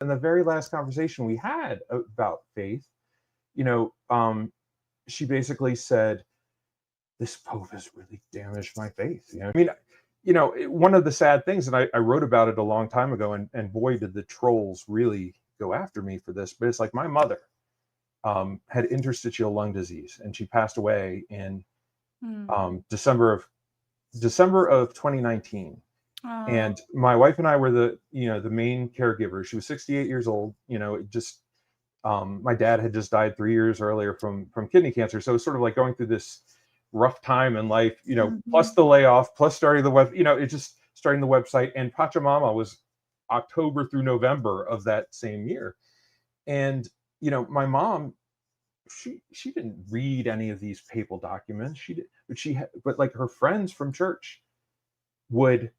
In the very last conversation we had about faith, you know, she basically said, "This Pope has really damaged my faith." I mean, one of the sad things, and I wrote about it a long time ago, and boy, did the trolls really go after me for this. But it's like my mother had interstitial lung disease, and she passed away in Mm. December of 2019. Oh. And my wife and I were the main caregivers. She was 68 years old. My dad had just died 3 years earlier from kidney cancer, so it was sort of like going through this rough time in life. Plus Mhm. the layoff, plus starting the web. It just starting the website. And Pachamama was October through November of that same year. And my mom, she didn't read any of these papal documents. She did, but like her friends from church would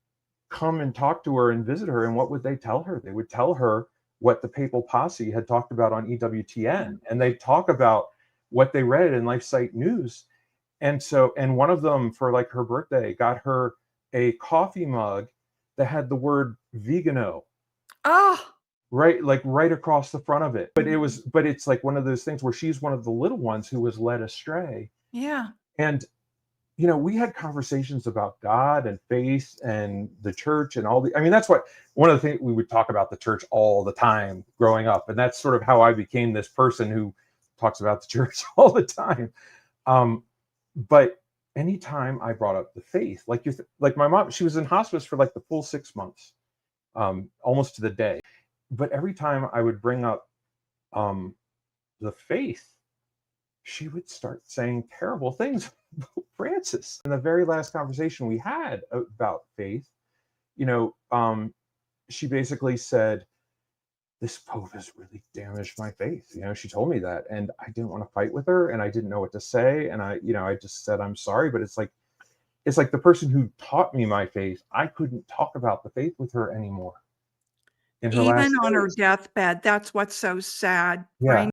come and talk to her and visit her. And what would they tell her? They would tell her what the papal posse had talked about on EWTN, and they'd talk about what they read in LifeSite News. And one of them, for like her birthday, got her a coffee mug that had the word vegano Oh. right across the front of it. Mhm. But it's like one of those things where she's one of the little ones who was led astray. Yeah. And we had conversations about God and faith and the church and that's what one of the things we would talk about the church all the time growing up. And that's sort of how I became this person who talks about the church all the time. But anytime I brought up the faith, like my mom, she was in hospice for like the full 6 months, almost to the day. But every time I would bring up the faith, she would start saying terrible things about Francis. In the very last conversation we had about faith, she basically said, "This Pope has really damaged my faith." She told me that, and I didn't want to fight with her, and I didn't know what to say, and I just said, "I'm sorry," but it's like the person who taught me my faith, I couldn't talk about the faith with her anymore in her Even last on her days. deathbed, that's what's so sad, Yeah. right?